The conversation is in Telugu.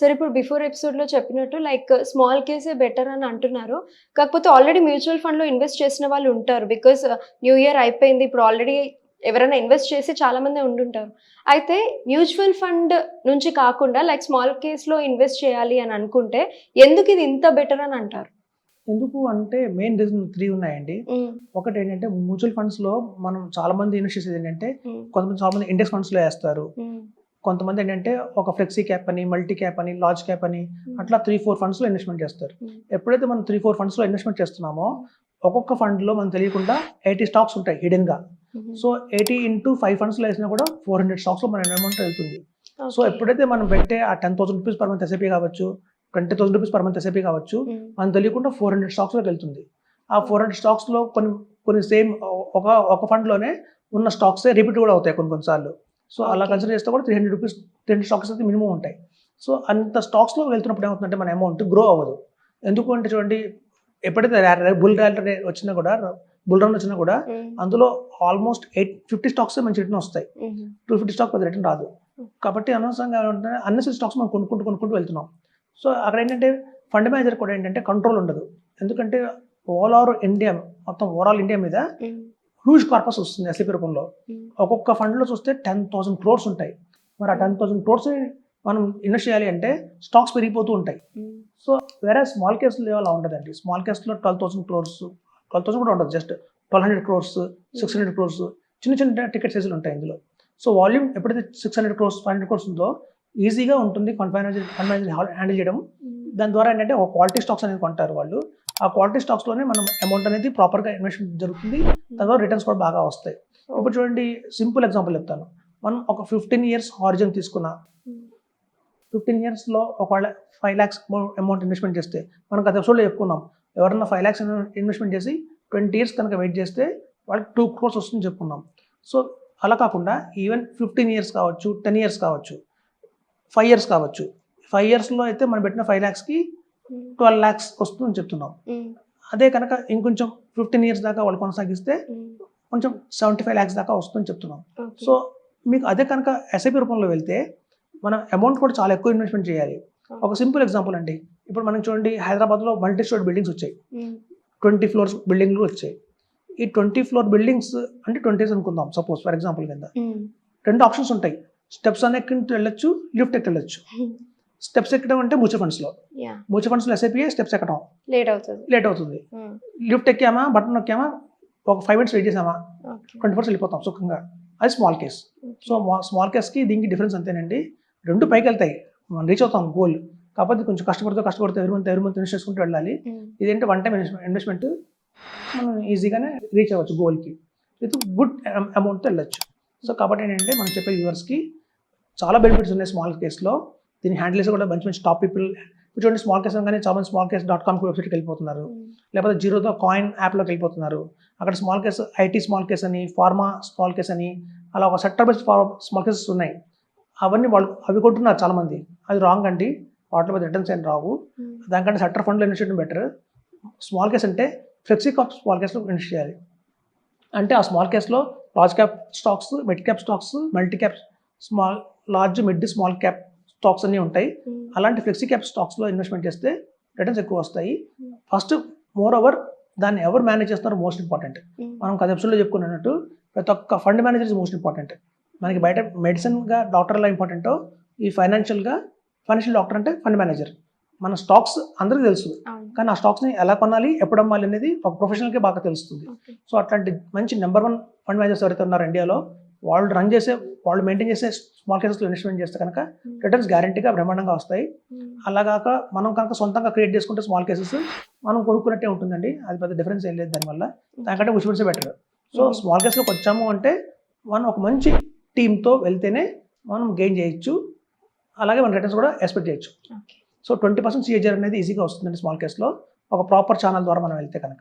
సరే ఇప్పుడు బిఫోర్ ఎపిసోడ్‌లో చెప్పినట్టు లైక్ స్మాల్ కేసే బెటర్ అని అంటున్నారు. కాకపోతే ఆల్రెడీ మ్యూచువల్ ఫండ్‌లో ఇన్వెస్ట్ చేసిన వాళ్ళు ఉంటారు. బికాజ్ న్యూ ఇయర్ అయిపోయింది. ఇప్పుడు ఆల్రెడీ ఎవరైనా ఇన్వెస్ట్ చేసి చాలా మందే ఉండుంటారు. అయితే మ్యూచువల్ ఫండ్ నుంచి కాకుండా లైక్ స్మాల్ కేస్‌లో ఇన్వెస్ట్ చేయాలి అని అనుకుంటే ఎందుకు ఇది ఇంత బెటర్ అని అంటారు? ఎందుకు అంటే మెయిన్ రీజన్ 3 ఉన్నాయండి. హ్మ్. ఒకటేంటంటే మ్యూచువల్ ఫండ్స్‌లో మనం చాలా మంది ఇన్వెస్ట్ చేసేది ఏంటంటే హ్మ్. చాలా మంది ఇండెక్స్ ఫండ్స్‌లో ఏస్తారు. హ్మ్. కొంతమంది ఏంటంటే ఒక ఫ్లెక్సీ క్యాప్ అని, మల్టీ క్యాప్ అని, లార్జ్ క్యాప్ అని అట్లా 3, 4 ఫండ్స్‌లో ఇన్వెస్ట్‌మెంట్ చేస్తారు. హ్మ్. ఎప్పుడైతే మనం 3, 4 ఫండ్స్‌లో ఇన్వెస్ట్‌మెంట్ చేస్తున్నామో ఒక్కొక్క ఫండ్‌లో మనకు తెలియకుండా 80 స్టాక్స్ ఉంటాయి హిడెన్‌గా. హుహు. సో 80 ఇంటూ 5 ఫండ్స్‌లో ఏసినా కూడా 400 స్టాక్స్‌లో మన అమౌంట్ వెళ్తుంది. So okay. ఎప్పుడైతే మనం పెట్టే ఆ 10,000 రూపీస్ పర్ మంత్ ఎస్ఐపి కావచ్చు, 20,000 రూపీస్ పర్ మంత్ ఎస్ఐపి కావచ్చు, హ్మ్. మనకు తెలియకుండా 400 స్టాక్స్‌లోకి వెళ్తుంది. ఆ 400 స్టాక్స్‌లో కొన్ని సేమ్ ఒక ఫండ్‌లోనే ఉన్న స్టాక్సే రిపీట్ కూడా అవుతాయి కొన్ని సార్లు. సో అలా ఓకే. కన్సిడర్ చేస్తే కూడా 300 రూపీస్ 300 స్టాక్స్ అయితే మినిమమ్ ఉంటాయి. సో అంత స్టాక్స్‌లో వెళ్తున్నప్పుడు ఏమవుతుందంటే మన అమౌంట్ గ్రో అవ్వదు. ఎందుకు అంటే చూడండి, ఎప్పుడైతే బుల్ ర్యాలీ వచ్చినా కూడా, బుల్ రన్ వచ్చినా కూడా హ్మ్. అందులో ఆల్మోస్ట్ 50 స్టాక్సే మంచి రిటర్న్ వస్తాయి. హుహు. 250 స్టాక్ పెద్ద రిటర్న్ రాదు. కాబట్టి అనవసరంగా ఏమంటే అన్నెసెసరీ స్టాక్స్ మనం కొనుక్కుంటూ వెళ్తున్నాం. సో అక్కడ ఏంటంటే ఫండ్ మేనేజర్ కూడా ఏంటంటే కంట్రోల్ ఉండదు. ఎందుకంటే ఓవరాల్ ఇండియా మీద హ్మ్. హ్యూజ్ కార్పస్ వస్తుంది ఎస్ఐపి రూపంలో. హ్మ్. ఒక్కొక్క ఫండ్‌లో చూస్తే 10,000 క్రోర్స్ ఉంటాయి. మరి ఆ 10,000 క్రోర్స్‌ని మనం ఇన్వెస్ట్ చేయాలి అంటే స్టాక్స్ పెరిగిపోతూ ఉంటాయి. హ్మ్. సో వేరే స్మాల్ కేస్‌లో అలా ఉండదండి. స్మాల్ కేస్‌లో 12,000 క్రోర్స్, 12,000 కూడా ఉండదు. జస్ట్ 1,200 క్రోర్స్, 600 క్రోర్స్ చిన్న చిన్న టికెట్ సైజులు ఉంటాయి ఇందులో. సో వాల్యూమ్ ఎప్పుడైతే 600 క్రోర్స్, 500 క్రోర్స్ ఉందో ఈజీగా ఉంటుంది ఫండ్ మేనేజర్ హ్యాండిల్ చేయడం. హ్మ్. దాని ద్వారా ఏంటంటే ఒక క్వాలిటీ స్టాక్స్ అనేది కొంటారు వాళ్ళు. ఆ క్వాలిటీ స్టాక్స్‌లోనే మనం అమౌంట్ అనేది ప్రాపర్‌గా ఇన్వెస్ట్‌మెంట్ జరుగుతుంది. దాని ద్వారా రిటర్న్స్ కూడా బాగా వస్తాయి. ఇప్పుడు చూడండి, సింపుల్ ఎగ్జాంపుల్ చెప్తాను. మనం ఒక 15 ఇయర్స్ హారిజన్ తీసుకున్నా, హ్మ్. 15 ఇయర్స్‌లో ఒకవేళ 5 లాక్స్ అమౌంట్ ఇన్వెస్ట్‌మెంట్ చేస్తే, మనం గత ఎపిసోడ్‌లో చెప్పుకున్నాం. ఎవరన్నా 5 లాక్స్ ఇన్వెస్ట్‌మెంట్ చేసి 20 ఇయర్స్ కనుక వెయిట్ చేస్తే వాళ్ళకి 2 క్రోర్స్ వస్తుందని చెప్పుకున్నాం. సో అలా కాకుండా ఈవెన్ 15 ఇయర్స్ కావచ్చు, 10 ఇయర్స్ కావచ్చు, 5 ఇయర్స్ కావచ్చు. 5 ఇయర్స్‌లో అయితే మనం పెట్టిన 5 లాక్స్‌కి హ్మ్. 12 లాక్స్ వస్తుందని చెప్తున్నాం. హ్మ్. అదే కనుక ఇంకొంచెం 15 ఇయర్స్ దాకా వాళ్ళు కొనసాగిస్తే హ్మ్. కొంచెం 75 లాక్స్ దాకా వస్తుందని చెప్తున్నాం. ఓకే. సో మీకు అదే కనుక ఎస్ఐపి రూపంలో వెళ్తే మనం అమౌంట్ కూడా చాలా ఎక్కువ ఇన్వెస్ట్‌మెంట్ చేయాలి. ఒక సింపుల్ ఎగ్జాంపుల్ అండి. ఇప్పుడు మనం చూడండి, హైదరాబాద్‌లో మల్టీ స్టోరీ బిల్డింగ్స్ వచ్చాయి. హ్మ్. 20 ఫ్లోర్స్ బిల్డింగ్‌లు వచ్చాయి. ఈ 20 ఫ్లోర్ బిల్డింగ్స్ అంటే 20 ఇయర్స్ అనుకుందాం సపోజ్ ఫర్ ఎగ్జాంపుల్ కింద. హ్మ్. 2 ఆప్షన్స్ ఉంటాయి. స్టెప్స్ అన్నా ఎక్కింటూ వెళ్ళొచ్చు, లిఫ్ట్ ఎక్కి వెళ్ళొచ్చు. స్టెప్స్ ఎక్కడం అంటే మ్యూచువల్ ఫండ్స్‌లో. యాహ్! మ్యూచువల్ ఫండ్స్‌లో ఎస్ఐపియే స్టెప్స్ ఎక్కడం లేట్ అవుతది. లేట్ అవుతుంది. హ్మ్. లిఫ్ట్ ఎక్కామా, బటన్ నొక్కామా, ఒక 5 మినిట్స్ వెయిట్ చేసామా, ఓకే. 20 మినిట్స్ వెళ్ళిపోతాం సుఖంగా. అది స్మాల్ కేస్. సో స్మాల్ కేస్‌కి దీనికి డిఫరెన్స్ అంతేనండి. 2 పైకెళ్తాయి. మనం రీచ్ అవుతాం గోల్. కాకపోతే కొంచెం కష్టపడుతూ ఎవరి మంత్ ఇన్వెస్ట్ చేసుకుంటూ వెళ్ళాలి. హ్మ్. ఇదేంటి వన్ టైమ్ ఇన్వెస్ట్మెంట్ మనం ఈజీగానే రీచ్ అవ్వచ్చు గోల్‌కి. విత్ గుడ్ అమౌంట్‌తో వెళ్ళొచ్చు. సో కాబట్టి ఏంటంటే మనం చెప్పే వ్యూవర్స్‌కి చాలా బెనిఫిట్స్ ఉన్నాయి స్మాల్ కేస్‌లో. దీన్ని హ్యాండిల్ చేసి కూడా మంచి మంచి టాప్ పీపుల్. ఇప్పుడు చూడండి, స్మాల్ కేస్ అనగానే చాలా మంది smallcase.com వెబ్‌సైట్‌కి వెళ్ళిపోతున్నారు. హ్మ్. లేకపోతే జీరోదా కాయిన్ యాప్‌లోకి వెళ్ళిపోతున్నారు. అక్కడ small case, IT small case అని, ఫార్మా స్మాల్ కేస్ అని, అలా ఒక సెక్టర్ బేస్డ్ స్మాల్ కేసెస్ ఉన్నాయి. అవి కొంటున్నారు చాలామంది. అది రాంగ్ అండి. వాటిలో పెద్ద రిటర్న్స్ ఏం రావు. హ్మ్. దానికంటే సెక్టర్ ఫండ్‌లో ఇన్వెస్ట్ చేయడం బెటర్. స్మాల్ కేస్ అంటే ఫ్లెక్సీ క్యాప్ స్మాల్ కేస్‌లో ఇన్వెస్ట్ చేయాలి. అంటే ఆ స్మాల్ కేస్‌లో large cap stocks, mid cap stocks, multi cap, large, mid, small cap stocks అన్నీ ఉంటాయి. హ్మ్. అలాంటి ఫ్లెక్సీ క్యాప్ స్టాక్స్‌లో ఇన్వెస్ట్‌మెంట్ చేస్తే రిటర్న్స్ ఎక్కువ వస్తాయి. హ్మ్. ఫస్ట్ మోర్ ఓవర్ దాన్ని ఎవరు మేనేజ్ చేస్తారో మోస్ట్ ఇంపార్టెంట్. హ్మ్. మనం గత ఎపిసోడ్‌లో చెప్పుకున్నట్టు ప్రతి ఒక్క fund manager is most important. మనకి బయట మెడిసిన్‌గా డాక్టర్ ఎలా ఇంపార్టెంటో, ఈ ఫైనాన్షియల్ డాక్టర్ అంటే ఫండ్ మేనేజర్. మన స్టాక్స్ అందరికీ తెలుసు. అవును. కానీ ఆ స్టాక్స్‌ని ఎలా కొనాలి, ఎప్పుడు అమ్మాలి అనేది ఒక ప్రొఫెషనల్‌కే బాగా తెలుస్తుంది. ఓకే. సో అట్లాంటి మంచి నంబర్ 1 ఫండ్ మేనేజర్స్ ఎవరైతే ఉన్నారో ఇండియాలో, వాళ్ళు మెయింటైన్ చేసే స్మాల్ కేసెస్‌లో ఇన్వెస్ట్‌మెంట్ చేస్తే కనుక హ్మ్. రిటర్న్స్ గ్యారంటీగా బ్రహ్మాండంగా వస్తాయి. హ్మ్. అలాగాక మనం కనుక సొంతంగా క్రియేట్ చేసుకుంటే స్మాల్ కేసెస్ మనం కొనుక్కున్నట్టే ఉంటుందండి. అది పెద్ద డిఫరెన్స్ ఏం లేదు దానివల్ల. దానికంటే మ్యూచువల్ ఫండ్సే బెటర్. సో హుహు. స్మాల్ కేస్‌లోకి వచ్చాము అంటే మనం ఒక మంచి టీమ్‌తో వెళ్తేనే మనం గెయిన్ చేయొచ్చు. అలాగే మన రిటర్న్స్ కూడా ఎక్స్‌పెక్ట్ చేయొచ్చు. ఓకే. సో 20% సిఏజీఆర్ అనేది ఈజీగా వస్తుందండి స్మాల్ కేస్‌లో. ఒక ప్రాపర్ ఛానల్ ద్వారా మనం వెళ్తే కనుక.